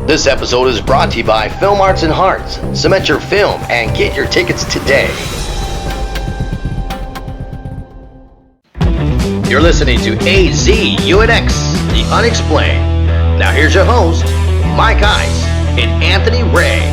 This episode is brought to you by Film Arts and Hearts. Cement your film and get your tickets today. You're listening to Az Unx, The Unexplained. Now here's your host, Mike Ice and Anthony Ray.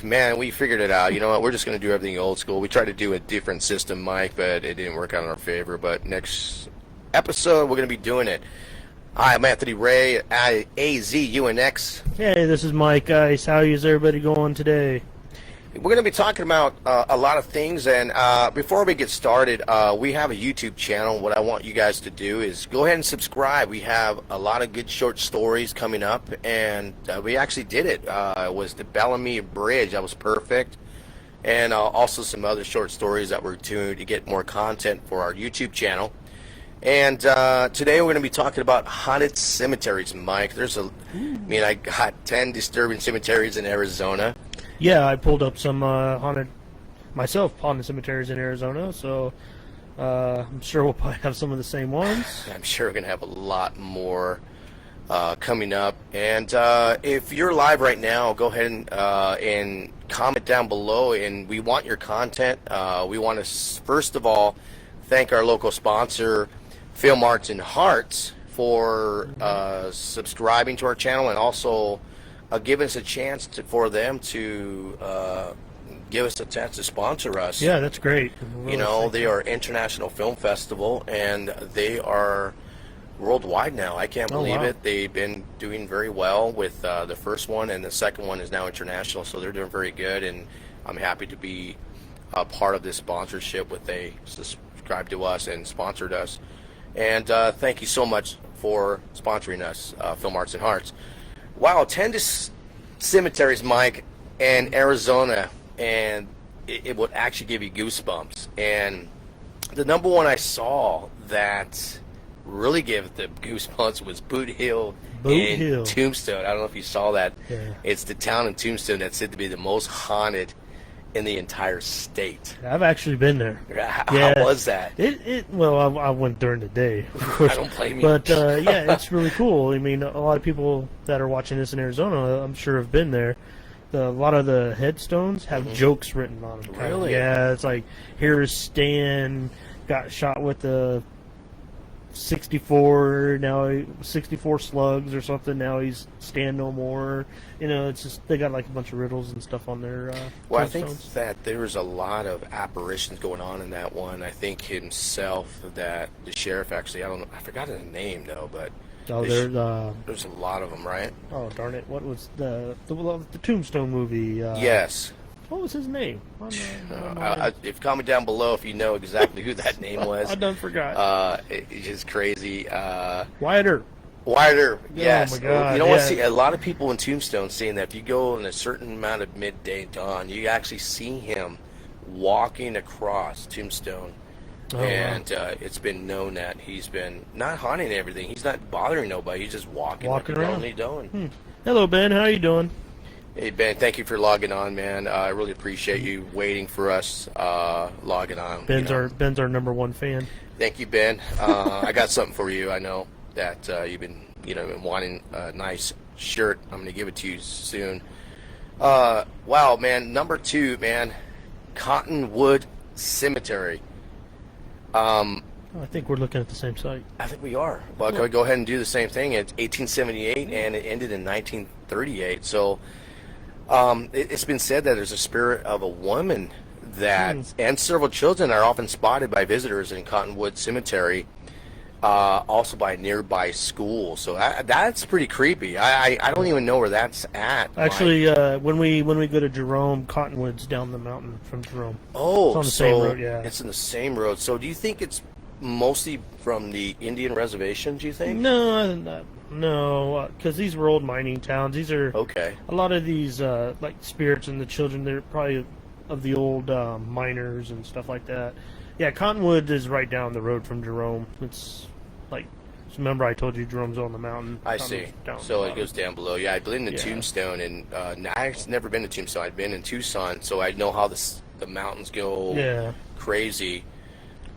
Man, we figured it out. You know what? We're just going to do everything old school. We tried to do a different system, Mike, but it didn't work out in our favor. But next episode, we're going to be doing it. Hi, I'm Anthony Ray, Az Unx. Hey, this is Mike Ice. How is everybody going today? We're going to be talking about a lot of things, and before we get started, we have a YouTube channel. What I want you guys to do is go ahead and subscribe. We have a lot of good short stories coming up, and we actually did it. It was the Bellamy Bridge. That was perfect, and also some other short stories that we're doing to get more content for our YouTube channel. And today we're going to be talking about haunted cemeteries, Mike. I got 10 disturbing cemeteries in Arizona. Yeah, I pulled up some haunted cemeteries in Arizona, so I'm sure we'll probably have some of the same ones. I'm sure we're going to have a lot more coming up. And if you're live right now, go ahead and comment down below, and we want your content. We want to, first of all, thank our local sponsor, Film Arts and Hearts, for subscribing to our channel, and also give us a chance for them to give us a chance to sponsor us. Yeah, that's great. You know, they are International Film Festival, and they are worldwide now. I can't believe it. They've been doing very well with the first one, and the second one is now international, so they're doing very good, and I'm happy to be a part of this sponsorship with they subscribed to us and sponsored us. And thank you so much for sponsoring us, Film Arts and Hearts. Wow, 10 cemeteries, Mike, in Arizona, and it would actually give you goosebumps. And the number one I saw that really gave the goosebumps was Boot Hill in Tombstone. I don't know if you saw that. Yeah. It's the town in Tombstone that's said to be the most haunted in the entire state. I've actually been there. How was that? Well, I went during the day, of course. I don't blame you. But yeah, it's really cool. I mean, a lot of people that are watching this in Arizona, I'm sure, have been there. A lot of the headstones have jokes written on them. Really? Yeah, it's like, here's Stan, got shot with a 64 slugs or something. Now he's Stan no more. You know, it's just they got like a bunch of riddles and stuff on their well, I think that there was a lot of apparitions going on in that one. I think himself, that the sheriff actually, I forgot his name though, but there's a lot of them, right? Oh darn it! What was the Tombstone movie? Yes. What was his name? If comment down below if you know exactly who that name was. I done forgot. It's just crazy. Wyatt Earp. Yes. Oh my God. You know what? See, a lot of people in Tombstone saying that if you go in a certain amount of midday dawn, you actually see him walking across Tombstone. Oh, and it's been known that he's been not haunting everything. He's not bothering nobody. He's just walking around. Hello, Ben. How you doing? Hey, Ben, thank you for logging on, man. I really appreciate you waiting for us logging on. Ben's our number one fan. Thank you, Ben. I got something for you. I know that you've been wanting a nice shirt. I'm going to give it to you soon. Wow, man. Number 2, man. Cottonwood Cemetery. I think we're looking at the same site. I think we are. Well, can we go ahead and do the same thing? It's 1878, and it ended in 1938. So it's been said that there's a spirit of a woman and several children are often spotted by visitors in Cottonwood Cemetery, also by a nearby school. So that's pretty creepy. I don't even know where that's at. Actually, when we go to Jerome, Cottonwood's down the mountain from Jerome. Oh, it's on the same road. Yeah, it's in the same road. So do you think it's mostly from the Indian reservation? Do you think? No, because these were old mining towns. These are okay. A lot of these like spirits and the children, they're probably of the old miners and stuff like that. Yeah, Cottonwood is right down the road from Jerome. It's like, remember I told you Jerome's on the mountain. I see. So it goes down below. Yeah, I've been in Tombstone, and I've never been to Tombstone. I've been in Tucson, so I know how the mountains go crazy.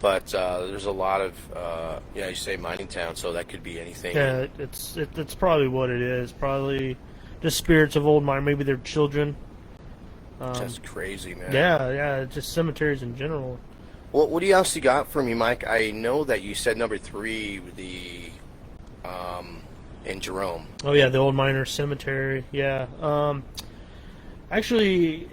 But there's a lot of, you say mining town, so that could be anything. Yeah, it's probably what it is. Probably just spirits of old mine. Maybe their children. That's crazy, man. Yeah, just cemeteries in general. Well, what do you else you got for me, Mike? I know that you said number 3, the in Jerome. Oh yeah, the old miner cemetery. Yeah. Actually,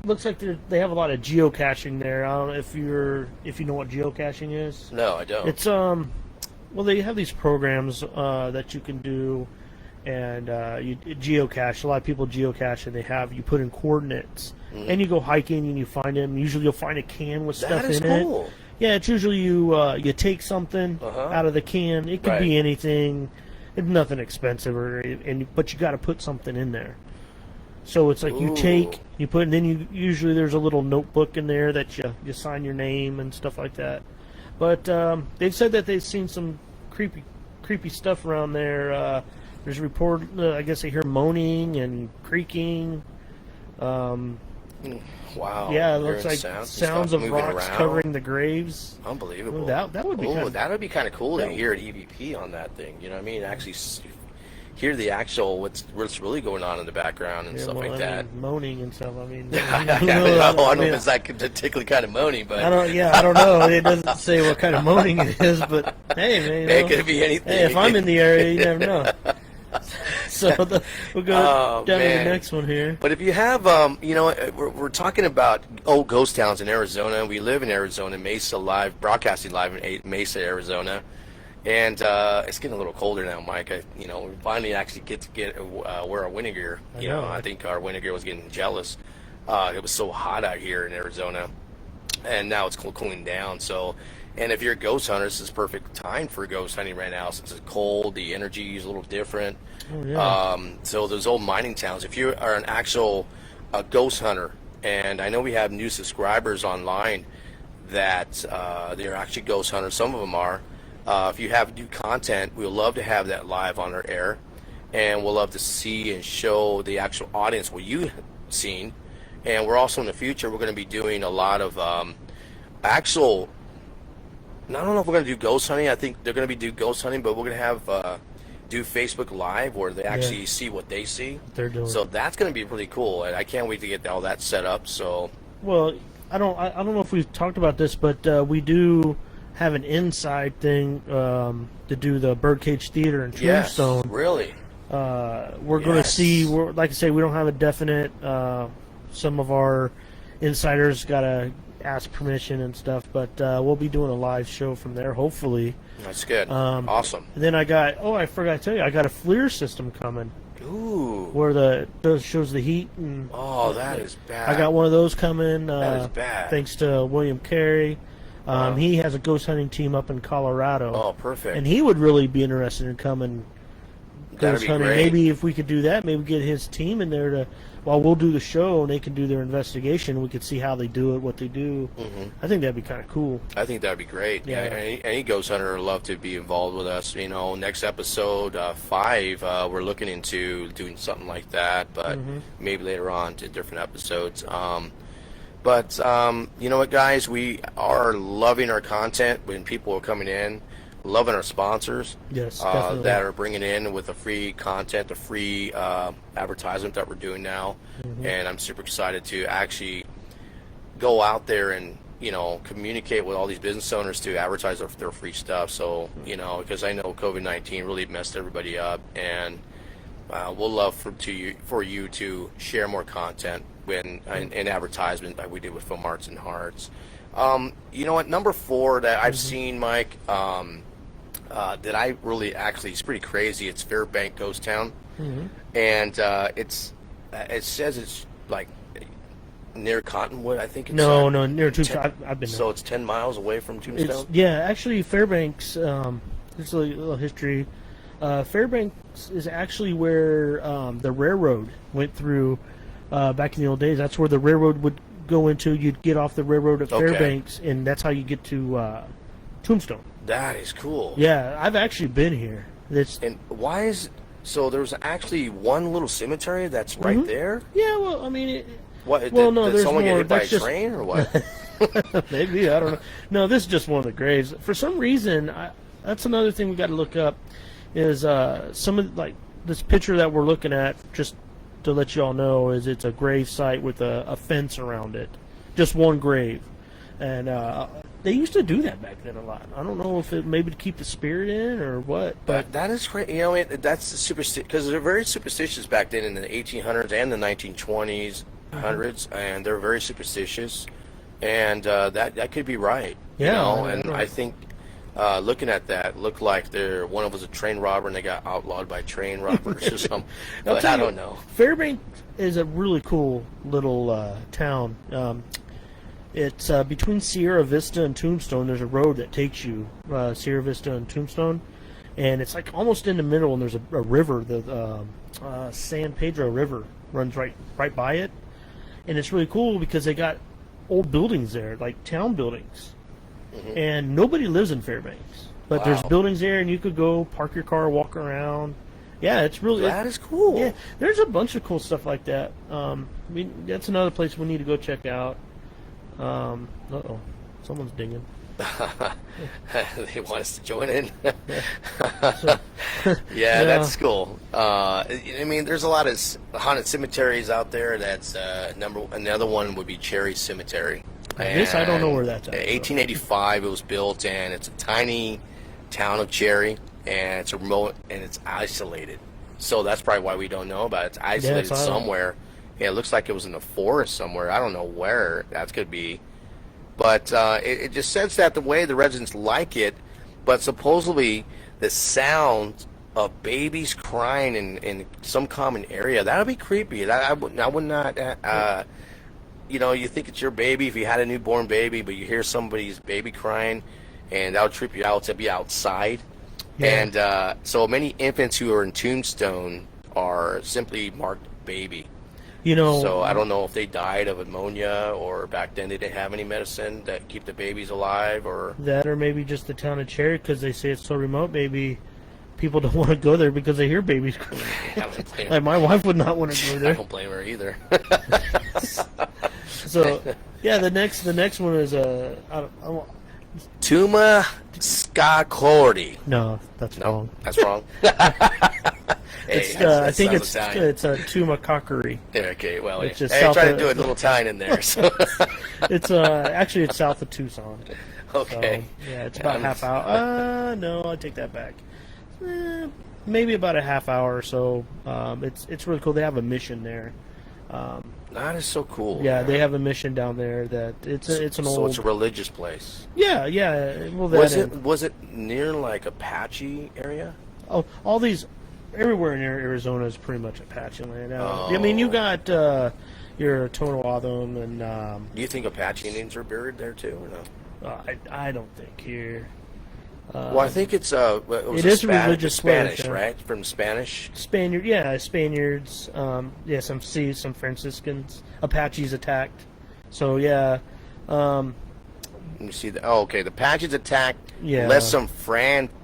looks like they have a lot of geocaching there. I don't know if you know what geocaching is. No, I don't. It's well, they have these programs that you can do, and you geocache. A lot of people geocache, and you put in coordinates, and you go hiking and you find them. Usually, you'll find a can with stuff in cool. it. Yeah, it's usually you take something out of the can. It could be anything. It's nothing expensive, but you got to put something in there. So it's like you put, and then usually there's a little notebook in there that you sign your name and stuff like that. But they've said that they've seen some creepy stuff around there. There's a report, I guess they hear moaning and creaking. Wow. Yeah, it looks like sounds of rocks covering the graves. Unbelievable. That would be that would be kind of cool to hear an EVP on that thing. You know what I mean? Actually hear the actual what's really going on in the background and stuff like that. Moaning and stuff. I mean, I don't know if it's that particular kind of moaning, but I don't know. It doesn't say what kind of moaning it is, but hey, man, it could be anything. Hey, if I'm in the area, you never know. So we'll go down to the next one here. But if you have, we're talking about old ghost towns in Arizona. We live in Arizona, Mesa broadcasting live in Mesa, Arizona. And it's getting a little colder now, Mike. We finally actually get to wear our winter gear. I think our winter gear was getting jealous. It was so hot out here in Arizona. And now it's cooling down. So, and if you're a ghost hunter, this is perfect time for ghost hunting right now since it's cold. The energy is a little different. Oh, yeah. So those old mining towns, if you are an actual ghost hunter, and I know we have new subscribers online that they're actually ghost hunters. Some of them are. If you have new content, we'd love to have that live on our air, and we'll love to see and show the actual audience what you've seen. And we're also in the future, we're going to be doing a lot of actual, I don't know if we're going to do ghost hunting. I think they're going to be do ghost hunting, but we're going to have do Facebook Live where they actually see what they see. They're doing. So that's going to be really cool, and I can't wait to get all that set up. So, well, I don't know if we've talked about this, but we do have an inside thing to do the Birdcage Theater in Tombstone. Yes, really. We're going to see. Like I say, we don't have a definite. Some of our insiders got to ask permission and stuff, but we'll be doing a live show from there, hopefully. That's good. Awesome. And then I forgot to tell you, I got a FLIR system coming. Ooh. Where shows the heat. And that is bad. I got one of those coming. That is bad. Thanks to William Carey. He has a ghost hunting team up in Colorado. Oh, perfect. And he would really be interested in coming ghost hunting. Great. Maybe if we could do that, maybe get his team in there while we'll do the show and they can do their investigation. We could see how they do it, what they do. Mm-hmm. I think that'd be kind of cool. I think that'd be great. Yeah. Any ghost hunter would love to be involved with us. Next episode 5, we're looking into doing something like that, but maybe later on to different episodes. But you know what, guys? We are loving our content when people are coming in, loving our sponsors that are bringing in with the free content, the free advertisement that we're doing now. And I'm super excited to actually go out there and, communicate with all these business owners to advertise their free stuff. So, because I know COVID-19 really messed everybody up, and we'll love for you to share more content in advertisement like we did with Film Arts and Hearts. You know what? Number 4 that I've seen, Mike, that I really actually is pretty crazy. It's Fairbank Ghost Town, and it says it's like near Cottonwood. I think it's no near Tombstone. I've been there. So it's 10 miles away from Tombstone. Actually Fairbanks. There's a little history. Fairbanks is actually where the railroad went through. Back in the old days, that's where the railroad would go into. You'd get off the railroad at Fairbanks, and that's how you get to Tombstone. That is cool. Yeah, I've actually been here. And why is so? There's actually one little cemetery that's right there. Yeah, well, I mean, did there's someone more. get hit by a train or what? Maybe, I don't know. No, this is just one of the graves. For some reason, that's another thing we got to look up. Is some of like this picture that we're looking at? Just to let you all know, is it's a grave site with a fence around it, just one grave, and they used to do that back then a lot. I don't know if it maybe to keep the spirit in or what, but that is great. You know, that's the superstition because they're very superstitious back then in the 1800s and the 1920s, hundreds, and they're very superstitious, and that could be right. Yeah, you know, and right. I think looking at that, looked like one of them was a train robber and they got outlawed by train robbers or something. But I don't know. Fairbanks is a really cool little town. It's between Sierra Vista and Tombstone. There's a road that takes you Sierra Vista and Tombstone, and it's like almost in the middle. And there's a river, the San Pedro River runs right by it, and it's really cool because they got old buildings there, like town buildings, and nobody lives in Fairbanks. But there's buildings there, and you could go park your car, walk around. Yeah, it's really that is cool. Yeah, there's a bunch of cool stuff like that. That's another place we need to go check out. Uh-oh, someone's dinging. They want us to join in. So, yeah, that's cool. I mean, there's a lot of haunted cemeteries out there. That's another one would be Cherry Cemetery. This I don't know where that's at. 1885 it was built, and it's a tiny town of Cherry, and it's remote and it's isolated. So that's probably why we don't know about it. It's isolated somewhere. Yeah, it looks like it was in the forest somewhere. I don't know where that could be. But it just says that the way the residents like it, but supposedly the sound of babies crying in some common area, that would be creepy. I would not, you know, you think it's your baby if you had a newborn baby, but you hear somebody's baby crying, and that would trip you out to be outside. Yeah. And so many infants who are in Tombstone are simply marked baby. You know, so I don't know if they died of pneumonia or back then they didn't have any medicine that keep the babies alive, or that, or maybe just the town of Cherry because they say it's so remote. Maybe people don't want to go there because they hear babies crying. Like my wife would not want to go there. I don't blame her either. So yeah, the next one is Tuma Skakordi. No, that's wrong. That's wrong. Hey, I think it's Tumakakari. Yeah, okay, well, it's hey, just try to do a little Italian in there. So. It's actually it's south of Tucson. Okay. So, yeah, it's about half hour. No, I take that back. Maybe about a half hour or so. It's really cool. They have a mission there. That is so cool. Yeah, they have a mission down there that it's an old. So it's a religious place. Yeah. Well, was it near like Apache area? Oh, all these. Everywhere near Arizona is pretty much Apache land. Oh. I mean, you got your Tonawathem and. Do you think Apache Indians are buried there too, or no? I don't think here. Well, I think it is a religious Spanish, place, right? From Spanish. Spaniards. Some Franciscans. Apaches attacked. So yeah. Let me see. The Apaches attacked. Yeah. Left some Francians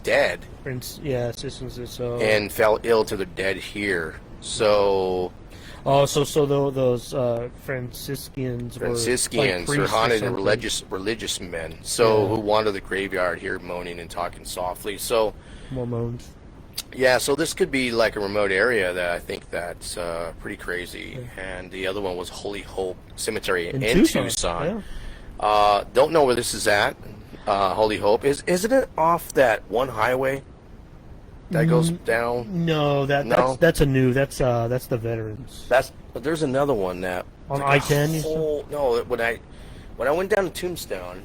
dead. Citizens. So. And fell ill to the dead here. So. Oh, so those Franciscans were like are haunted religious men. So who wander the graveyard here, moaning and talking softly. So. Mormons. Yeah, so this could be like a remote area that I think that's pretty crazy. Yeah. And the other one was Holy Hope Cemetery in Tucson. Yeah. Don't know where this is at. Holy Hope isn't it off that one highway that goes down? No, that's a new. That's the Veterans. There's another one that on I-10. No, when I went down to Tucson.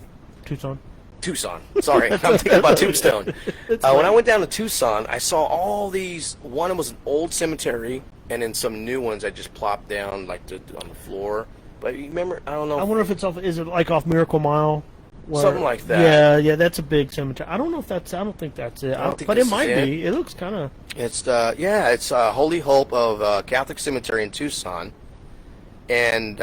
Sorry, I'm thinking about Tombstone. When I went down to Tucson, I saw all these. One was an old cemetery, and then some new ones that just plopped down like on the floor. But you remember? I don't know. I wonder if it's off. Is it like off Miracle Mile? Something like that. Yeah, that's a big cemetery. I don't know if that's. I don't think that's it. But it might be. It looks kind of. It's it's Holy Hope of Catholic Cemetery in Tucson, and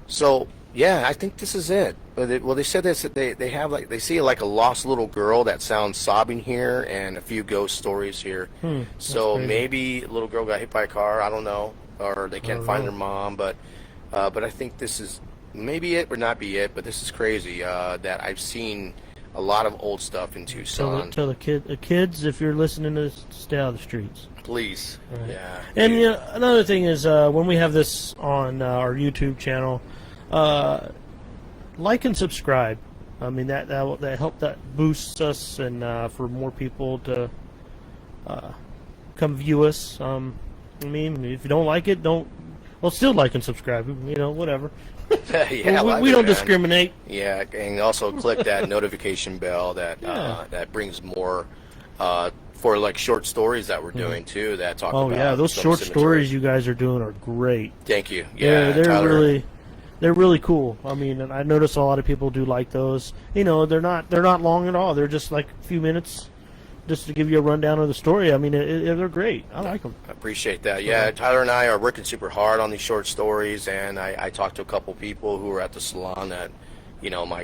so yeah, I think this is it. But they said this. They have they see like a lost little girl that sounds sobbing here, and a few ghost stories here. So maybe a little girl got hit by a car. I don't know, or they can't find her mom, but. But I think this is maybe it or not be it, but this is crazy that I've seen a lot of old stuff in Tucson. Tell the kids, if you're listening to this, stay out of the streets. Please. Right. Yeah. And you know, another thing is when we have this on our YouTube channel, like and subscribe. I mean that help, that boosts us, and for more people to come view us. I mean, if you don't like it, still like and subscribe. You know, whatever. Yeah, we don't discriminate. Yeah, and also click that notification bell that brings more for like short stories that we're doing too. That talk about. Oh yeah, those short stories you guys are doing are great. Thank you. Yeah, they're really cool. I mean, and I notice a lot of people do like those. You know, they're not long at all. They're just like a few minutes, just to give you a rundown of the story. I mean, they're great. I like them. I appreciate that. Yeah, Tyler and I are working super hard on these short stories, and I talked to a couple people who were at the salon that, you know, my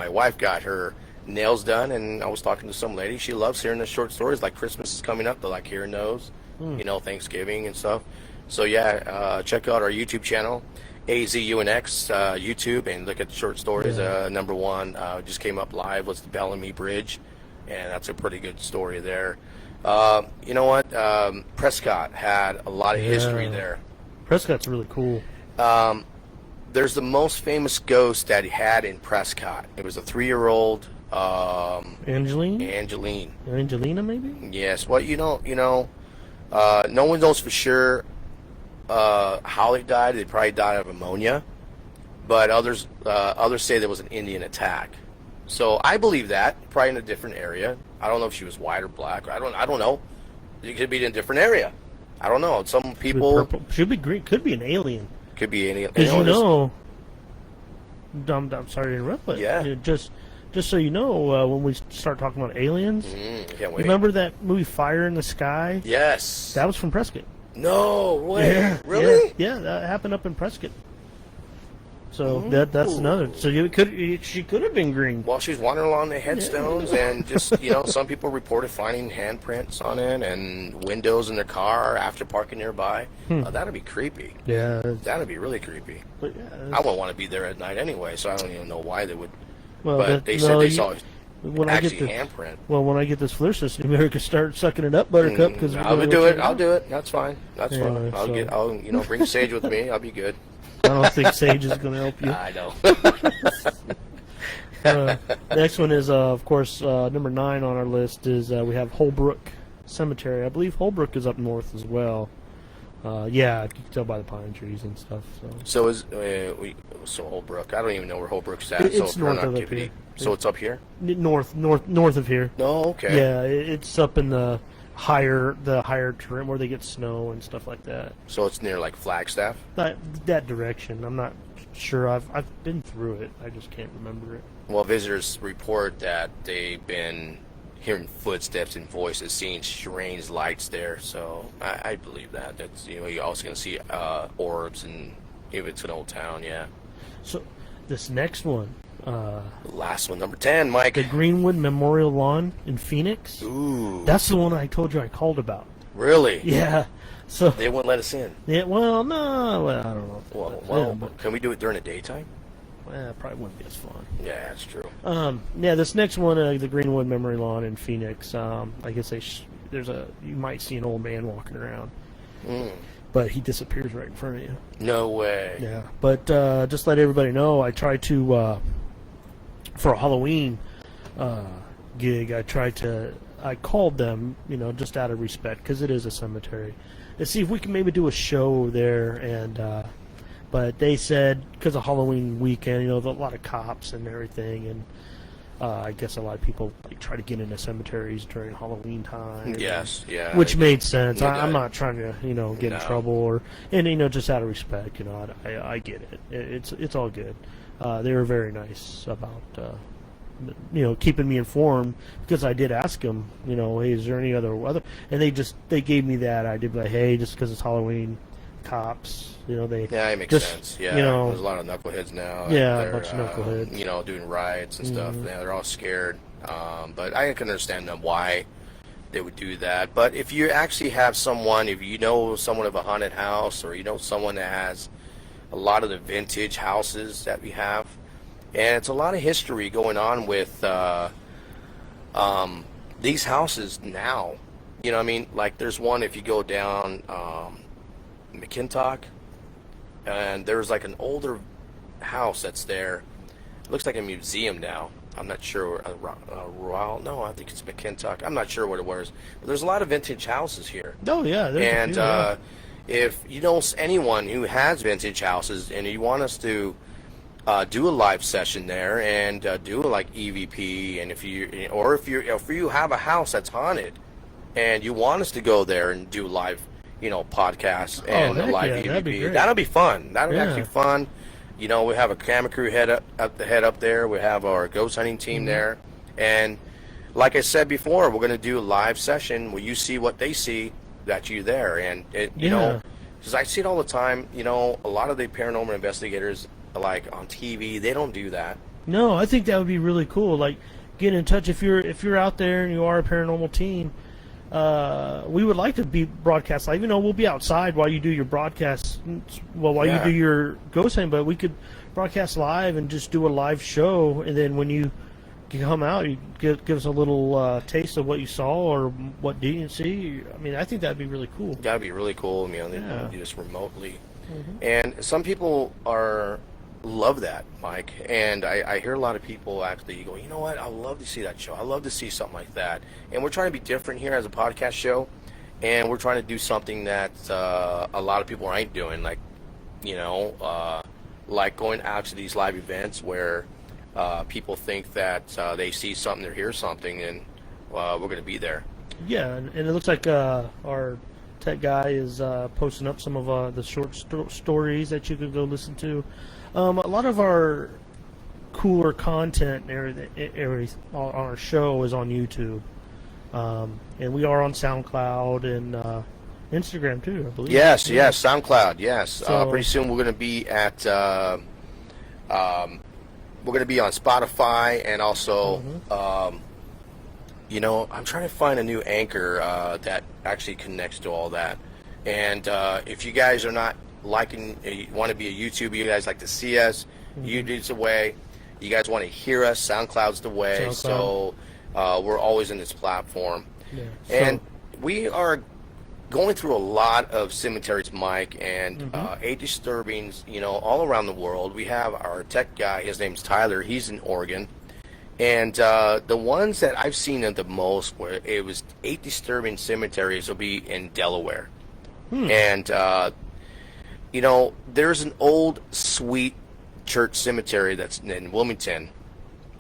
wife got her nails done, and I was talking to some lady. She loves hearing the short stories. Like Christmas is coming up, they like hearing those. You know, Thanksgiving and stuff. So yeah, check out our YouTube channel, Az Unx YouTube, and look at the short stories. Number one just came up live was the Bellamy Bridge. And that's a pretty good story there. You know what? Prescott had a lot of history there. Prescott's really cool. There's the most famous ghost that he had in Prescott. It was a 3-year-old. Angelina, maybe? Yes. Well, no one knows for sure how he died. They probably died of pneumonia. But others say there was an Indian attack. So I believe that, probably in a different area. I don't know if she was white or black. I don't know. It could be in a different area. I don't know. Some people should be green. Could be an alien. Could be an alien. Because I'm sorry to interrupt, but just so you know, when we start talking about aliens, can't wait. Remember that movie Fire in the Sky? Yes. That was from Prescott. No way. Yeah, really? Yeah, that happened up in Prescott. So that's another. So she could have been green. Well, she's wandering along the headstones, and just some people reported finding handprints on it and windows in their car after parking nearby. That'd be creepy. Yeah, that'd be really creepy. But I wouldn't want to be there at night anyway, so I don't even know why they would. Well, but they said they saw handprint. Well, when I get this flu system, you better start sucking it up, Buttercup. Because I'll do it. I'll do it. That's fine. That's fine. I'll bring Sage with me. I'll be good. I don't think Sage is going to help you. I know. Next one is, of course, number 9 on our list is we have Holbrook Cemetery. I believe Holbrook is up north as well. Yeah, you can tell by the pine trees and stuff. So Holbrook. I don't even know where Holbrook's at. It's north of up here. So it's up here. North of here. Oh, okay. Yeah, it's up in the higher terrain where they get snow and stuff like that. So it's near like Flagstaff? That direction. I'm not sure. I've been through it. I just can't remember it. Well, visitors report that they've been hearing footsteps and voices, seeing strange lights there. So I believe that. That's you're also going to see orbs, and if it's an old town, yeah. So this next one. The last one, number 10, Mike. The Greenwood Memorial Lawn in Phoenix. Ooh. That's the one I told you I called about. Really? Yeah. So they wouldn't let us in. Yeah. Well, no. Well, I don't know. But can we do it during the daytime? Well, it probably wouldn't be as fun. Yeah, that's true. Yeah, this next one, the Greenwood Memory Lawn in Phoenix. I guess you might see an old man walking around. But he disappears right in front of you. No way. Yeah. But just let everybody know, I tried to, for a Halloween gig, I called them, just out of respect, because it is a cemetery, to see if we can maybe do a show there. And but they said, because of Halloween weekend, a lot of cops and everything, and I guess a lot of people try to get into cemeteries during Halloween time. Yes, yeah. Which made sense. I'm not trying to, get in trouble and just out of respect. I get it. It's all good. They were very nice about, keeping me informed, because I did ask them, hey, is there any other weather? And they gave me that. I did be like, hey, just because it's Halloween, cops. It makes sense. Yeah, there's a lot of knuckleheads now. Yeah, a bunch of knuckleheads. Doing riots and stuff. Yeah, they're all scared. But I can understand them why they would do that. But if you actually have someone, if you know someone of a haunted house, or someone that has a lot of the vintage houses that we have, and it's a lot of history going on with these houses now. You know what I mean? Like there's one, if you go down McKintock, and there's like an older house that's there. It looks like a museum now. I'm not sure. Royal? No, I think it's McKintock. I'm not sure what it was. But there's a lot of vintage houses here. Oh yeah, and if you know anyone who has vintage houses and you want us to do a live session there and do like EVP, and if you have a house that's haunted and you want us to go there and do live, podcasts and live EVP, that'll be fun. That'll be actually fun. We have a camera crew head up there. We have our ghost hunting team there, and like I said before, we're going to do a live session where you see what they see, that you're there, and because I see it all the time. A lot of the paranormal investigators, like on TV, they don't do that. No, I think that would be really cool. Like, get in touch if you're out there and you are a paranormal team. We would like to be broadcast live. We'll be outside while you do your broadcast. While you do your ghost hunting, but we could broadcast live and just do a live show. And then when you come out, you give us a little taste of what you saw or what didn't see. I mean, I think that'd be really cool. That'd be really cool. They do this remotely, and some people love that, Mike. And I hear a lot of people actually go, you know what, I love to see that show. I love to see something like that. And we're trying to be different here as a podcast show, and we're trying to do something that a lot of people ain't doing, like like going out to these live events where people think that they see something or hear something, and we're going to be there. Yeah, and it looks like our tech guy is posting up some of the short stories that you could go listen to. A lot of our cooler content areas on our show is on YouTube, and we are on SoundCloud and Instagram too, I believe. Yes, SoundCloud. Yes, so, pretty soon we're going to be at we're going to be on Spotify, and also I'm trying to find a new anchor that actually connects to all that. And if you guys are not liking, you want to be a YouTuber, you guys like to see us, YouTube's the way. You guys want to hear us, SoundCloud's the way. So we're always in this platform. And we are going through a lot of cemeteries, Mike, and age disturbings, all around the world. We have our tech guy, his name's Tyler, he's in Oregon. And the ones that I've seen the most, where it was 8 disturbing cemeteries, will be in Delaware. And there's an old Sweet church cemetery that's in Wilmington,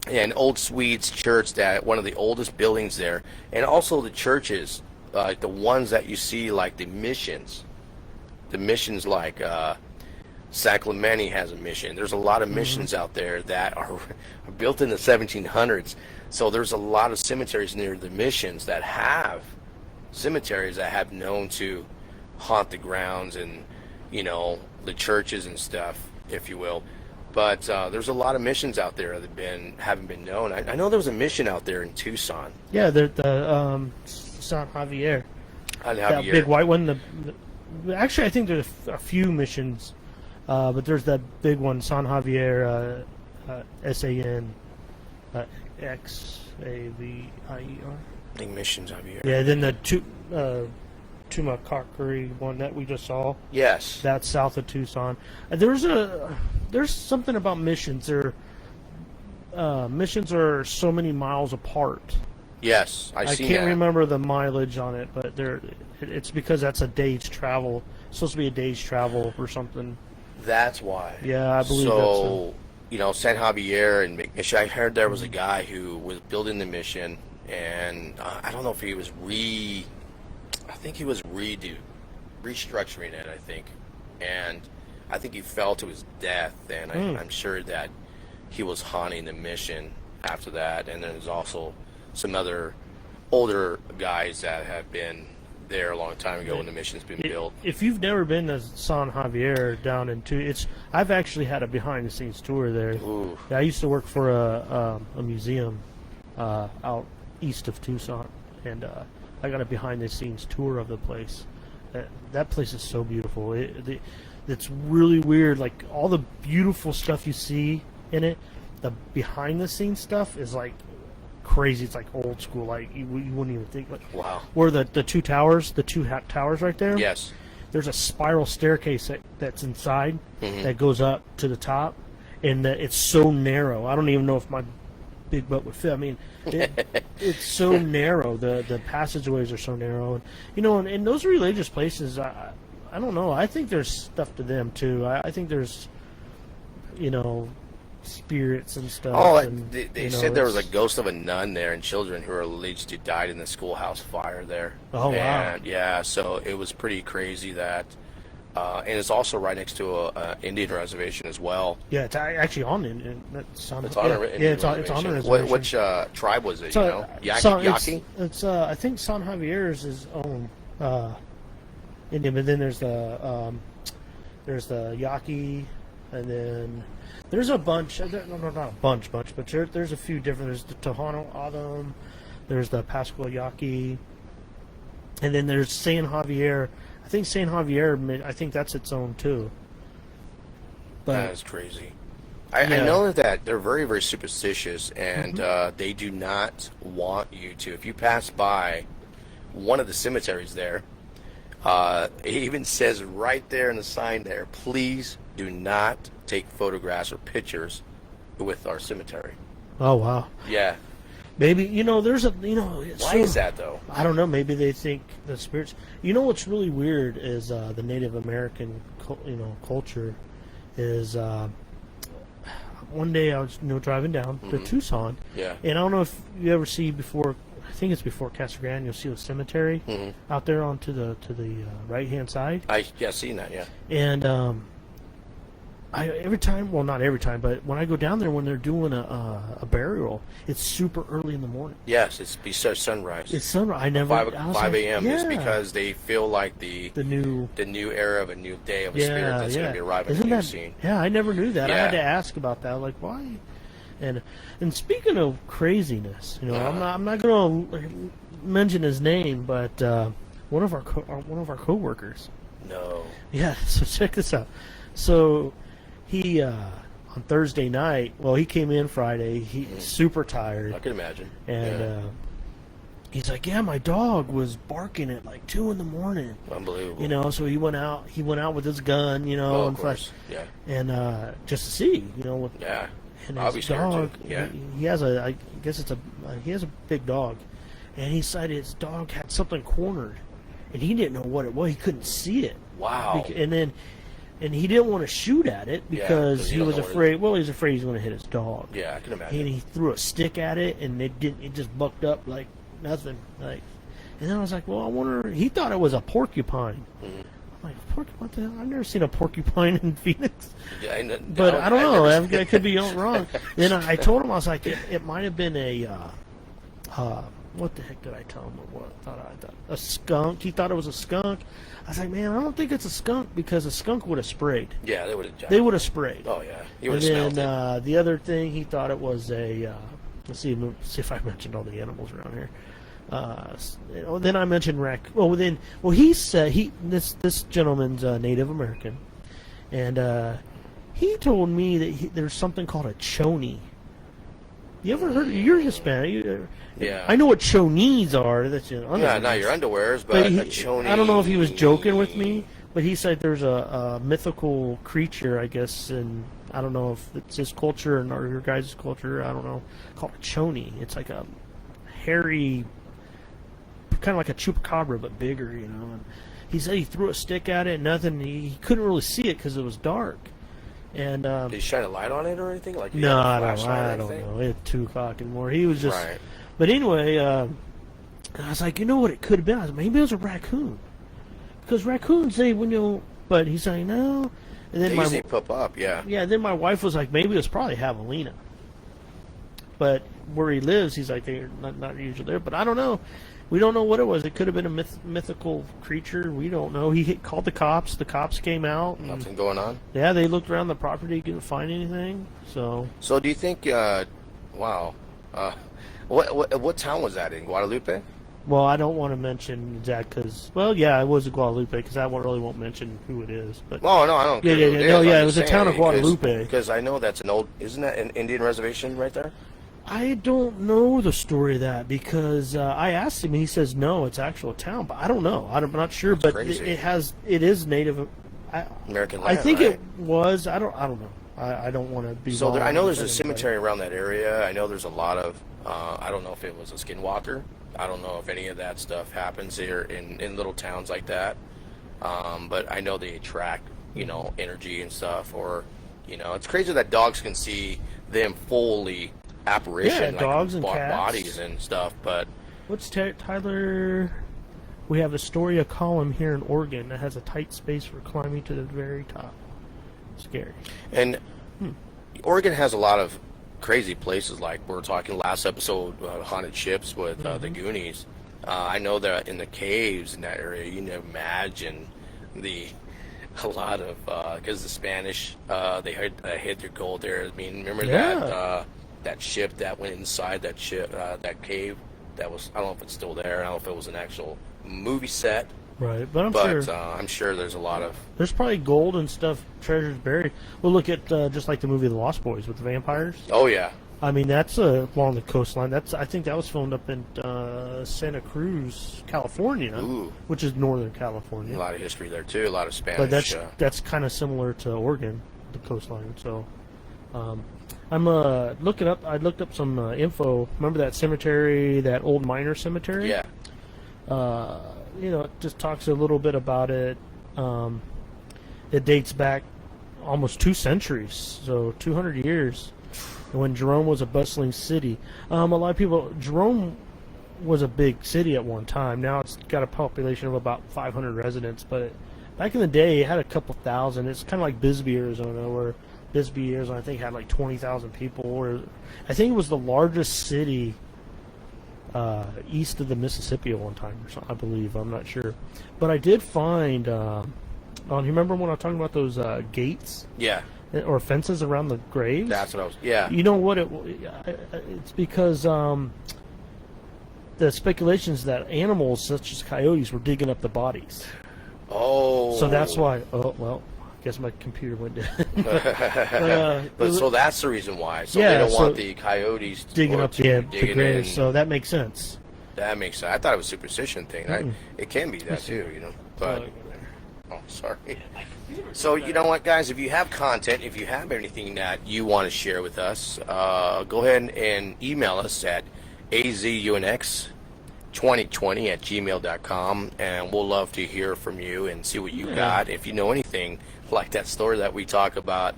and Old Sweet's church, that one of the oldest buildings there, and also the churches, like the ones that you see, like the missions like San Clemente has a mission. There's a lot of missions out there that are built in the 1700s. So there's a lot of cemeteries near the missions that have cemeteries that have known to haunt the grounds and the churches and stuff, if you will. But there's a lot of missions out there that haven't been known. I know there was a mission out there in Tucson. Yeah, the San Javier. That big white one. Actually, I think there's a few missions, but there's that big one, San Javier, SAN XAVIER. I think missions Javier. Yeah, then the Tumacacori one that we just saw. Yes. That's south of Tucson. There's something about missions. Missions are so many miles apart. Yes, I can't remember the mileage on it, but it's because that's a day's travel. It's supposed to be a day's travel or something. That's why. Yeah, I believe so. San Javier and Mission. I heard there was a guy who was building the mission, and I don't know if he was I think he was restructuring it, I think. And I think he fell to his death, and I'm sure that he was haunting the mission after that. And then there's also some other older guys that have been there a long time ago when the mission's been built. If you've never been to San Javier down in I've actually had a behind-the-scenes tour there. Ooh. I used to work for a museum out east of Tucson, and I got a behind-the-scenes tour of the place. That place is so beautiful. that's really weird. Like all the beautiful stuff you see in it, the behind the scenes stuff is like crazy. It's like old school. Like you wouldn't even think. Like, wow. Where the two towers right there. Yes. There's a spiral staircase that's inside that goes up to the top, and it's so narrow. I don't even know if my big butt would fit. I mean, it's so narrow. The passageways are so narrow, and in those religious places, I don't know. I think there's stuff to them too. I think there's, spirits and stuff. Oh, and, they said there was a ghost of a nun there, and children who are alleged to died in the schoolhouse fire there. Oh, wow. And, yeah, so it was pretty crazy that, and it's also right next to a Indian reservation as well. Yeah, it's actually on Indian. It's on the reservation. Which tribe was it? Yaqui? It's I think San Javier's is own Indian, but then there's the Yaqui, and then there's a bunch. No, not a bunch, but there's a few different. There's the Tohono O'odham, there's the Pascua Yaqui, and then there's San Javier. I think San Javier, I think that's its own too. But, that is crazy. I know that they're very, very superstitious, and they do not want you to. If you pass by one of the cemeteries there, it even says right there in the sign there, please do not take photographs or pictures with our cemetery. Oh, wow. Yeah. Maybe, there's a, why is that, though? I don't know. Maybe they think the spirits. What's really weird is the Native American, culture is, one day I was, driving down to Tucson. Yeah. And I don't know if you ever see before, I think it's before Casa Grande, you'll see a cemetery out there onto the right-hand side. Seen that, yeah. And, every time, well, not every time, but when I go down there, when they're doing a burial, it's super early in the morning. Yes, it's sunrise. It's sunrise. I never 5 a.m. is because they feel like the new era of a new day of a spirit that's going to be arriving in the scene. Yeah, I never knew that. Yeah. I had to ask about that. Like, why? And speaking of craziness, I'm not going to mention his name, but one of our coworkers. No. Yeah. So check this out. So. He, on Thursday night, he came in Friday, he's super tired. I can imagine. And he's like, yeah, my dog was barking at like 2 a.m. Unbelievable. So he went out with his gun, of and course. Yeah. And just to see, yeah. And his dog, he has he has a big dog, and he said his dog had something cornered, and he didn't know what it was. He couldn't see it. Wow. And he didn't want to shoot at it because he was afraid. Well, he was afraid he was going to hit his dog. Yeah, I can imagine. And he threw a stick at it, and it didn't. It just bucked up like nothing. And then I was like, well, I wonder. He thought it was a porcupine. I'm like, porcupine? What the hell? I've never seen a porcupine in Phoenix. Yeah, but I don't know. I could be wrong. Then I told him, I was like, it might have been a. What the heck did I tell him? What I thought a skunk. He thought it was a skunk. I was like, man, I don't think it's a skunk because a skunk would have sprayed. Yeah, they would have. They would have sprayed. Oh yeah, he would have smelled it. The other thing, he thought it was a. Let's see if I mentioned all the animals around here. Then I mentioned raccoon. He said this gentleman's Native American, and he told me that there's something called a choni. You ever heard? You're Hispanic. Yeah. I know what chonies are. That's your underwear. Yeah, not your underwears, but a choni. I don't know if he was joking with me, but he said there's a mythical creature, I guess, and I don't know if it's his culture or your guys' culture. I don't know. Called a choni. It's like a hairy, kind of like a chupacabra, but bigger, And he said he threw a stick at it, and nothing. He couldn't really see it because it was dark. And did he shine a light on it or anything? Like no, I don't know. It's 2 o'clock in the morning. He was just. Right. But anyway, I was like, what it could have been? I was like, maybe it was a raccoon, because raccoons But he's saying no. And then they pop up, yeah. Yeah. Then my wife was like, maybe it was probably javelina. But where he lives, he's like, they're not usually there. But I don't know. We don't know what it was. It could have been a mythical creature. We don't know. He called the cops. The cops came out. Nothing going on? Yeah, they looked around the property, couldn't find anything. So do you think? Wow. What town was that in? Guadalupe? Well, I don't want to mention that because, well, yeah, it was Guadalupe because I really won't mention who it is. But well, no, I don't care. It was the town of Guadalupe. Because I know that's isn't that an Indian reservation right there? I don't know the story of that because I asked him and he says no, it's actual town, but I don't know. I'm not sure, but it is native American land. I think right? It was. I don't know. I don't want to be. So I know there's a cemetery around that area. I know there's a lot of. I don't know if it was a skinwalker. I don't know if any of that stuff happens here in little towns like that. But I know they attract, energy and stuff. Or, it's crazy that dogs can see them fully apparition, yeah, like dogs and cats. Bodies and stuff. But what's Tyler? We have Astoria column here in Oregon that has a tight space for climbing to the very top. Scary. And Oregon has a lot of crazy places, like we were talking last episode, haunted ships with the Goonies. I know that in the caves in that area, you can imagine a lot of because the Spanish they hid their gold there. I mean, remember that ship that went inside that ship that cave that was, I don't know if it's still there. I don't know if it was an actual movie set. Right, but I'm sure there's a lot of... There's probably gold and stuff, treasures buried. Well, look at just like the movie The Lost Boys with the vampires. Oh, yeah. I mean, that's along the coastline. I think that was filmed up in Santa Cruz, California, which is Northern California. A lot of history there, too. A lot of Spanish. But that's kind of similar to Oregon, the coastline. So I'm looking up... I looked up some info. Remember that cemetery, that old miner cemetery? Yeah. It just talks a little bit about it. It dates back almost 2 centuries, so 200 years, when Jerome was a bustling city. A lot of people, Jerome was a big city at one time. Now it's got a population of about 500 residents, but back in the day, it had a couple thousand. It's kind of like Bisbee, Arizona, where Bisbee, Arizona, I think, had like 20,000 people. Or I think it was the largest city east of the Mississippi at one time, or something, I believe. I'm not sure, but I did find. You remember when I was talking about those gates? Yeah. Or fences around the graves? That's what I was. Yeah. You know what? It's because the speculations that animals such as coyotes were digging up the bodies. Oh. So that's why. Oh well. Guess my computer went down. So that's the reason why. So they don't want the coyotes digging up the graves. So that makes sense. That makes sense. I thought it was a superstition thing. It can be that too, But sorry. So you know what, guys? If you have content, if you have anything that you want to share with us, go ahead and email us at azunx2020@gmail.com, and we'll love to hear from you and see what you got. If you know anything like that story that we talk about,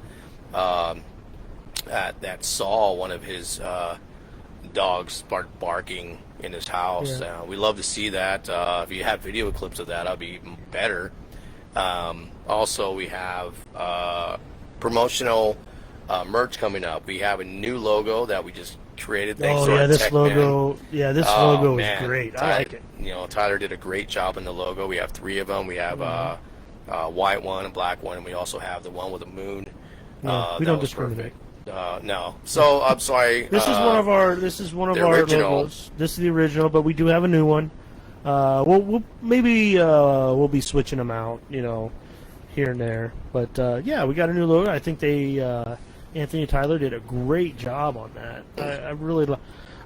that saw one of his dogs start barking in his house. We love to see that. If you have video clips of that, that'd be even better. Also, we have promotional merch coming up. We have a new logo that we just created. Thanks to our this tech logo. man. Yeah, this logo is great. I like it. Tyler did a great job in the logo. We have 3 of them. We have a white one, a black one, and we also have the one with the moon. We don't discriminate. No. So I'm sorry. This is one of our. This is one of our logos. This is the original, but we do have a new one. We'll be switching them out, here and there. But we got a new logo. I think Anthony and Tyler did a great job on that.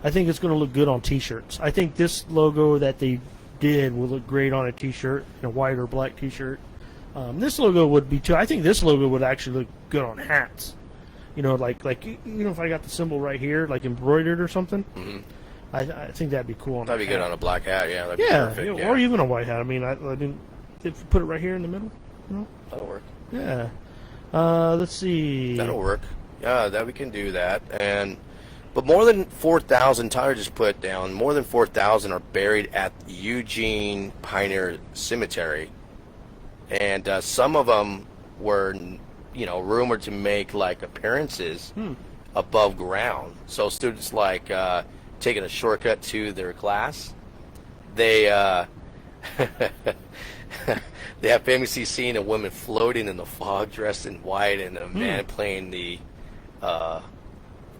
I think it's going to look good on T-shirts. I think this logo that they did will look great on a T-shirt, a white or black T-shirt. This logo would be too. I think this logo would actually look good on hats. Like if I got the symbol right here, like embroidered or something. Mm-hmm. I think that'd be cool on. That'd be good on a black hat. Yeah. That'd be perfect. Or even a white hat. I mean, if you put it right here in the middle. That'll work. Yeah. Let's see. That'll work. Yeah, that we can do that. But more than 4,000, Tyler just put down, more than 4,000 are buried at Eugene Pioneer Cemetery. And some of them were, rumored to make, appearances above ground. So students, taking a shortcut to their class, they they have famously seen a woman floating in the fog dressed in white and a man playing the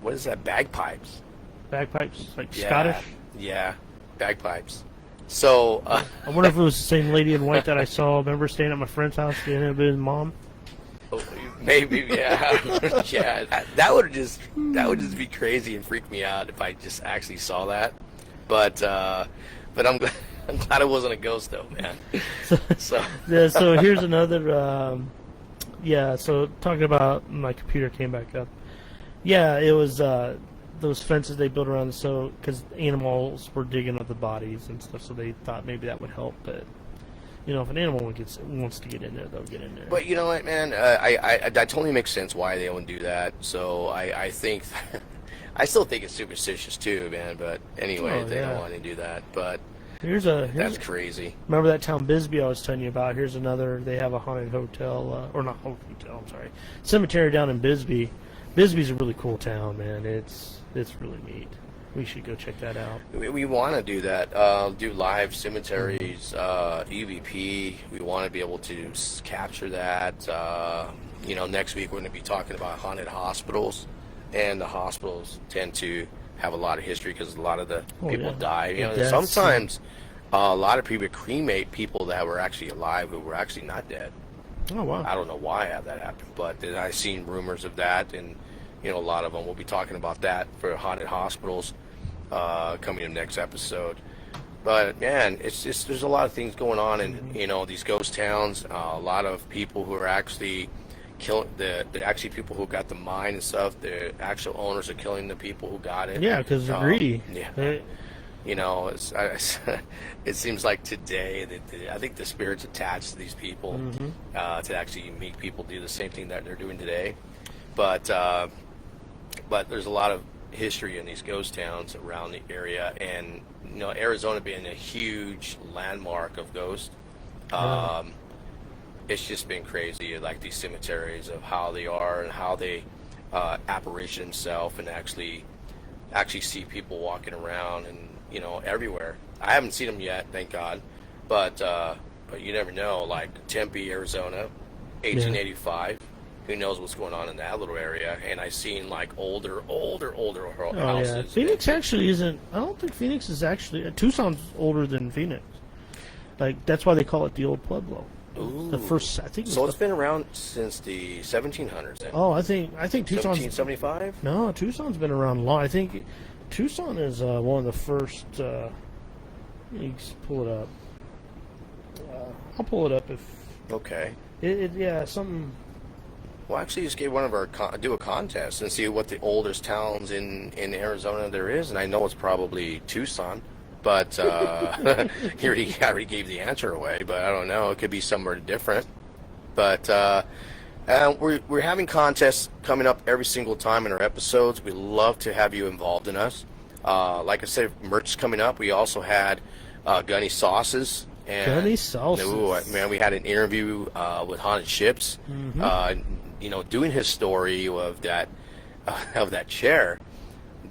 what is that, bagpipes? Bagpipes, Scottish? Yeah, bagpipes. So I wonder if it was the same lady in white that I saw. Remember staying at my friend's house? She ended up being his mom. maybe, yeah, yeah. That would just be crazy and freak me out if I just actually saw that. But I'm glad, it wasn't a ghost though, man. So yeah. So here's another. Yeah. So talking about my computer came back up. Yeah, it was those fences they built around because animals were digging up the bodies and stuff. So they thought maybe that would help, but. If an animal wants to get in there, they'll get in there. But you know what, man? That totally makes sense why they would do that. So I think, I still think it's superstitious too, man. But anyway, they don't want to do that. But that's crazy. Remember that town Bisbee I was telling you about? Here's another. They have a haunted hotel, or not hotel. I'm sorry, cemetery down in Bisbee. Bisbee's a really cool town, man. It's really neat. We should go check that out. We want to do that. Do live cemeteries, EVP. We want to be able to capture that. Next week we're going to be talking about haunted hospitals, and the hospitals tend to have a lot of history because a lot of the people die. Sometimes a lot of people cremate people that were actually alive who were actually not dead. Oh wow! I don't know why that happened, but I've seen rumors of that, and a lot of them. We'll be talking about that for haunted hospitals coming in next episode. But man, it's just there's a lot of things going on in these ghost towns. A lot of people who are actually killing the actually people who got the mine and stuff. The actual owners are killing the people who got it. Yeah, because they're greedy. Yeah. It seems like today that I think the spirit's attached to these people to actually make people do the same thing that they're doing today. But there's a lot of history in these ghost towns around the area, and Arizona being a huge landmark of ghosts, it's just been crazy. Like these cemeteries of how they are and how they apparition themselves and actually see people walking around and everywhere. I haven't seen them yet, thank God, but you never know. Like Tempe, Arizona, 1885. Who knows what's going on in that little area? And I've seen like older houses. Yeah. Phoenix actually isn't. I don't think Phoenix is actually. Tucson's older than Phoenix. Like that's why they call it the old Pueblo. Ooh. The first, I think. So it's been around since the 1700s. Then. Oh, I think Tucson's 1775. No, Tucson's been around long. I think Tucson is one of the first. You can pull it up. I'll pull it up if. Okay. Something. Well, actually, just gave one of our do a contest and see what the oldest towns in Arizona there is, and I know it's probably Tucson, but he already gave the answer away. But I don't know; it could be somewhere different. But we're having contests coming up every single time in our episodes. We love to have you involved in us. Like I said, merch is coming up. We also had Gunny Sauces. Gunny Sauces. Ooh, man, we had an interview with Haunted Ships. Doing his story of that chair.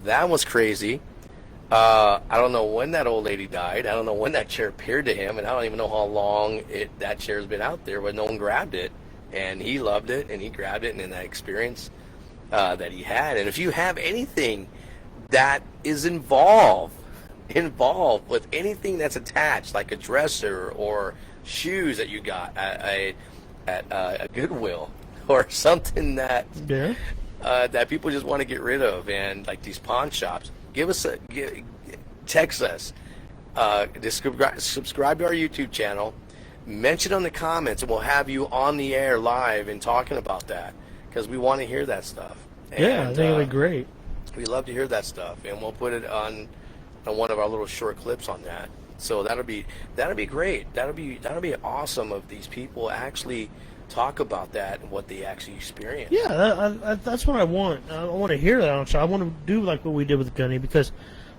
That was crazy. I don't know when that old lady died. I don't know when that chair appeared to him, and I don't even know how long that chair's been out there, but no one grabbed it. And he loved it, and he grabbed it, and in that experience that he had. And if you have anything that is involved with anything that's attached, like a dresser or shoes that you got at a Goodwill, or something that that people just want to get rid of, and like these pawn shops, text us, subscribe to our YouTube channel, mention on the comments, and we'll have you on the air live and talking about that, because we want to hear that stuff. And, I think it'll be great. We love to hear that stuff, and we'll put it on one of our little short clips on that. So that'll be great. That'll be awesome if these people actually talk about that and what they actually experience. Yeah, that's what I want. I want to hear that on the show. I want to do like what we did with Gunny, because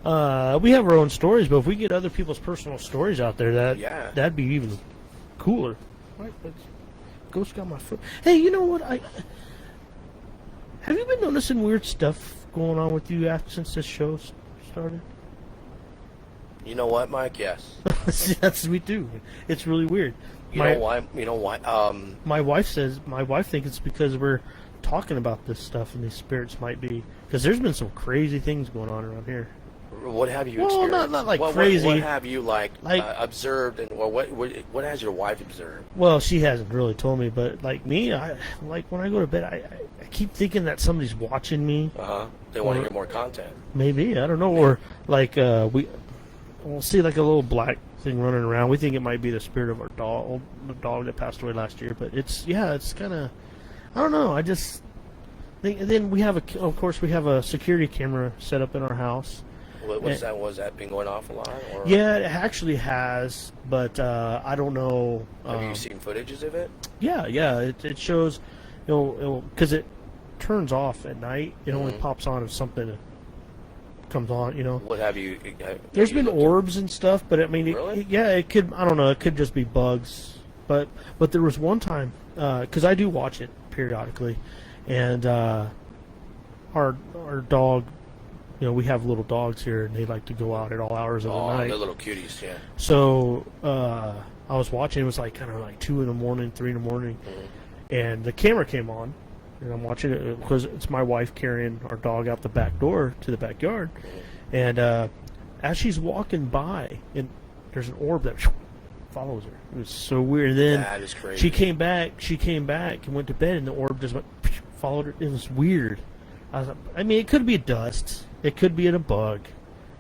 we have our own stories, but if we get other people's personal stories out there, that'd be even cooler. Right? Ghost got my foot. Hey, you know what? Have you been noticing weird stuff going on with you since this show started? You know what, Mike? Yes. Yes, we do. It's really weird. You know why? My wife thinks it's because we're talking about this stuff and these spirits might be, because there's been some crazy things going on around here. What have you Well, experienced? not like crazy. What have you observed, and what has your wife observed? Well, she hasn't really told me, but like me, I like when I go to bed, I keep thinking that somebody's watching me. They want to hear more content. Maybe, I don't know, or like we'll see like a little black thing running around. We think it might be the spirit of our the dog that passed away last year. But it's kind of, I don't know. I just think. And then we have of course, we have a security camera set up in our house. Was that been going off a lot? Or? Yeah, it actually has, but I don't know. Have you seen footages of it? Yeah, it shows, because it turns off at night. It only pops on if something comes on, What have you? There's been orbs and stuff, but I mean, really? it could. I don't know. It could just be bugs, but there was one time because I do watch it periodically, and our dog. We have little dogs here, and they like to go out at all hours of the night. They're little cuties, yeah. So I was watching. It was like kind of like 2 in the morning, 3 in the morning, and the camera came on, and I'm watching it because it's my wife carrying our dog out the back door to the backyard, and as she's walking by, and there's an orb that follows her. It was so weird. And then that is crazy. She came back and went to bed, and the orb just followed her. It was weird. I mean, it could be dust. It could be in a bug,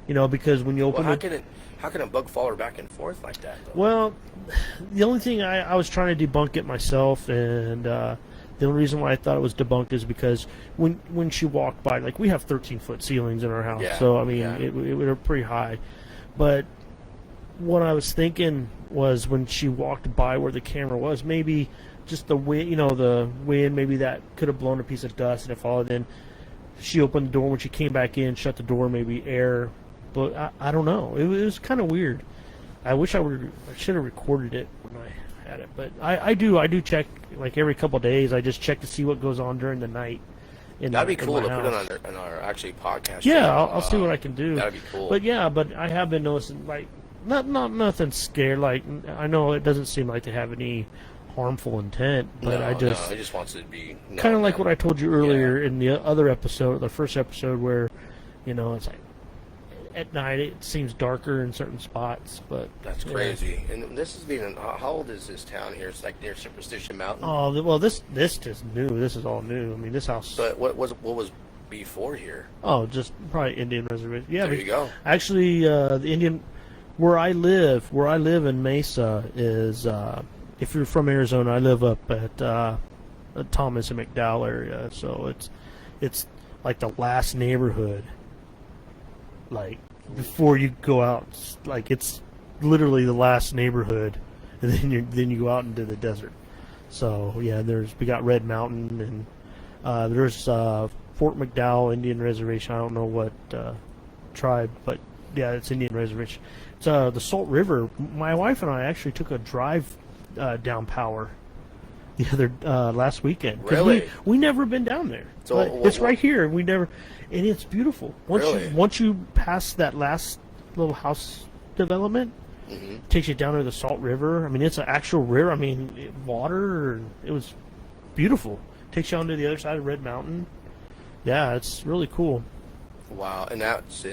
because when you open how can a bug follow back and forth like that, though? Well, the only thing I was trying to debunk it myself, and the only reason why I thought it was debunked is because when she walked by, like we have 13-foot ceilings in our house, so I mean it were pretty high. But what I was thinking was when she walked by where the camera was, maybe just the wind, the wind, maybe that could have blown a piece of dust and it followed. Then she opened the door when she came back in, shut the door, maybe air. But I don't know. It was kind of weird. I wish I should have recorded it when I had it. But I do check like every couple of days. I just check to see what goes on during the night. That'd be cool to put it on our actually podcast. Yeah, I'll see what I can do. That'd be cool. But I have been noticing like not nothing scary. Like I know it doesn't seem like they have any harmful intent, but it just wants it to be kind of like what I told you earlier in the other episode, the first episode, where it's like at night it seems darker in certain spots. But that's crazy. And this is how old is this town here? It's like near Superstition Mountain. Oh well, this is new. This is all new. I mean, this house. But what was before here? Oh, just probably Indian reservation. Yeah, there you go. Actually, the Indian where I live in Mesa is. If you're from Arizona, I live up at Thomas and Mcdowell area, so it's like the last neighborhood. Like before you go out, like it's literally the last neighborhood, and then you go out into the desert. So yeah, we got Red Mountain, and there's Fort McDowell Indian Reservation. I don't know what tribe, but yeah, it's Indian Reservation. It's the Salt River. My wife and I actually took a drive down Power the other last weekend. Really? We never been down there. So it's right here. We never, and it's beautiful. Once you pass that last little house development, it takes you down to the Salt River. I mean, it's an actual river. I mean, water. It was beautiful. Takes you onto the other side of Red Mountain. Yeah, it's really cool. Wow, and that's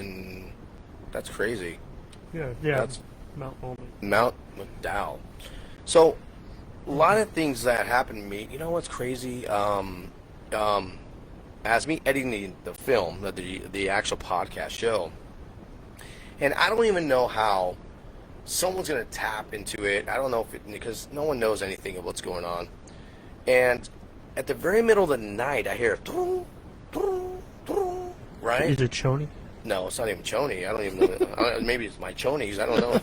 crazy. Yeah. That's Mount Mcdowell. So, a lot of things that happened to me. You know what's crazy? As me editing the film, the actual podcast show, and I don't even know how someone's going to tap into it. I don't know because no one knows anything of what's going on. And at the very middle of the night, I hear right? Is it Choni? No, it's not even Choni. I don't even know. Maybe it's my Chonies. I don't know.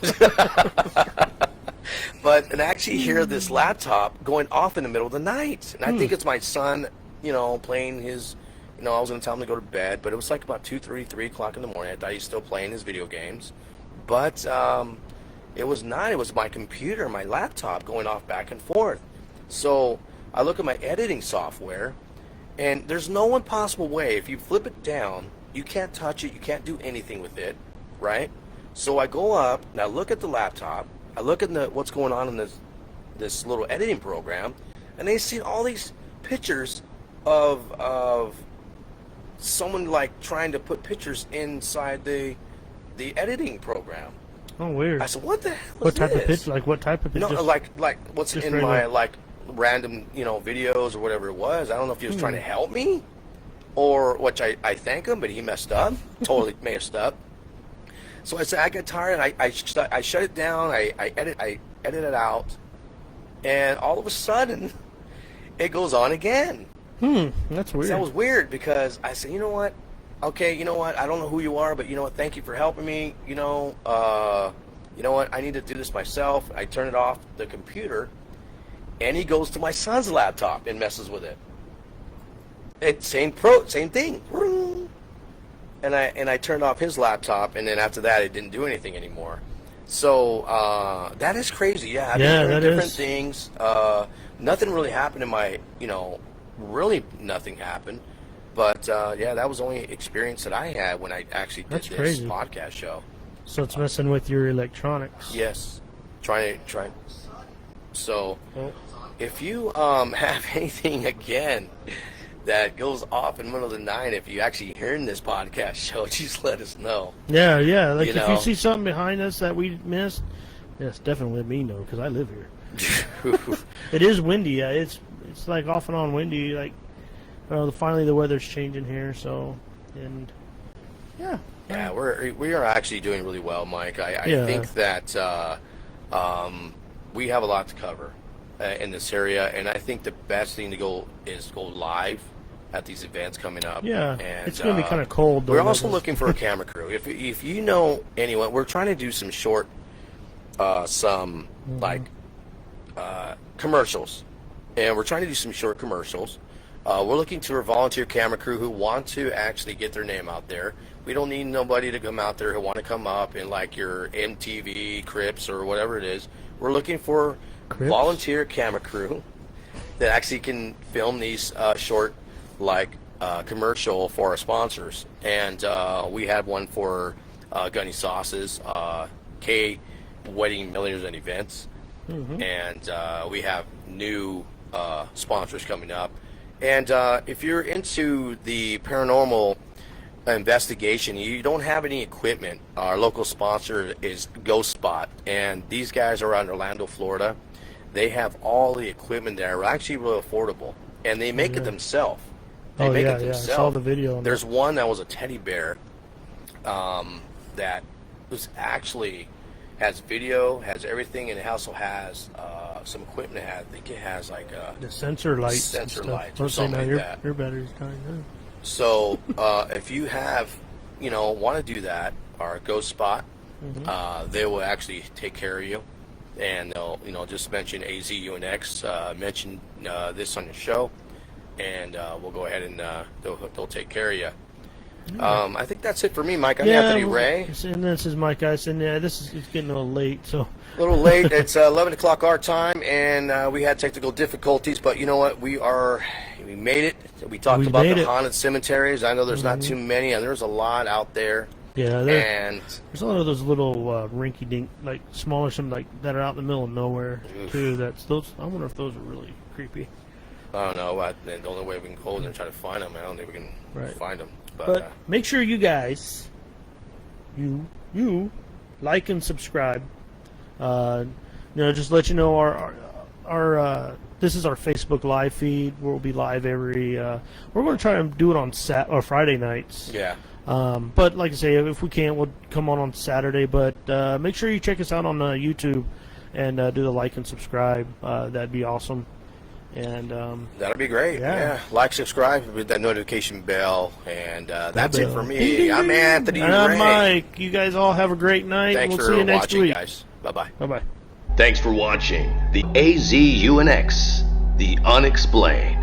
But and I actually hear this laptop going off in the middle of the night. And I think it's my son, playing his, I was going to tell him to go to bed, but it was like about 3 o'clock in the morning. I thought he was still playing his video games. But it was not. It was my computer, my laptop going off back and forth. So I look at my editing software, and there's no one possible way. If you flip it down, you can't touch it. You can't do anything with it, right? So I go up, and I look at the laptop. I look at what's going on in this little editing program, and I see all these pictures of someone like trying to put pictures inside the the editing program. Oh, weird. I said, what the hell is What type this? of pitch? Like what type of pitch? No, Just- like what's just in regular- my like random videos or whatever it was. I don't know if he was trying to help me, or which I thank him, but he messed up, totally messed up. So I said I got tired, and I shut it down. I edit it out, and all of a sudden, it goes on again. That's weird. So that was weird because I said, you know what? Okay, you know what? I don't know who you are, but you know what? Thank you for helping me. You know what? I need to do this myself. I turn it off the computer, and he goes to my son's laptop and messes with it. Same thing. And I turned off his laptop, and then after that, it didn't do anything anymore. So that is crazy. Yeah, I've been doing different things. Nothing really happened in my, really nothing happened. But yeah, that was the only experience that I had when I actually did this podcast show. So it's messing with your electronics. Yes, trying. So if you have anything again that goes off in the middle of the night, if you actually hearing this podcast show, just let us know. Yeah. Like if you see something behind us that we missed, yes, definitely let me know because I live here. It is windy. Yeah, it's like off and on windy. Like finally the weather's changing here. So yeah. Yeah, we are actually doing really well, Mike. I think that we have a lot to cover in this area, and I think the best thing to go is go live at these events coming up. Yeah, and, it's going to be kind of cold. We're also looking for a camera crew. If you know anyone, we're trying to do some short, commercials, and we're trying to do some short commercials. We're looking to a volunteer camera crew who want to actually get their name out there. We don't need nobody to come out there who want to come up in like your MTV, Crips, or whatever it is. We're looking for volunteer camera crew that actually can film these short, commercial for our sponsors. And we had one for Gunny Sauces, K Wedding Millionaires and Events, and we have new sponsors coming up. And if you're into the paranormal investigation, you don't have any equipment, our local sponsor is Ghost Spot, and these guys are out in Orlando, Florida. They have all the equipment there, actually really affordable, and they make it themselves. They make it themselves. I saw the video. There's one that was a teddy bear that was actually has video, has everything, and it also has some equipment. I think it has like the sensor lights. Sensor lights or Don't say something no, like that. Your battery's dying now. So if you have, want to do that, our Ghost Spot, they will actually take care of you, and they'll, just mention Az Unx, mention this on your show, and we'll go ahead and they'll take care of you. I think that's it for me, Mike. I'm Anthony Ray. And this is Mike Eisen. Yeah, it's getting a little late, so. A little late. It's 11 o'clock our time, and we had technical difficulties, but you know what? We made it. We talked about the haunted cemeteries. I know there's not too many, and there's a lot out there. Yeah, and there's a lot of those little rinky-dink, like smaller, some like that are out in the middle of nowhere too. I wonder if those are really creepy. I don't know. The only way we can go is and try to find them. I don't think we can find them. But make sure you guys, you like and subscribe. Just let you know our this is our Facebook live feed. We'll be live every. We're going to try and do it on Friday nights. Yeah. But like I say, if we can't, we'll come on Saturday. But make sure you check us out on YouTube and do the like and subscribe. That'd be awesome. And that'll be great. Yeah. Like, subscribe with that notification bell. And that's it for me. I'm Anthony Ray. And I'm Mike. You guys all have a great night. Thanks we'll for see you next watching, week. guys. Bye-bye. Bye-bye. Thanks for watching the Az Unx, the Unexplained.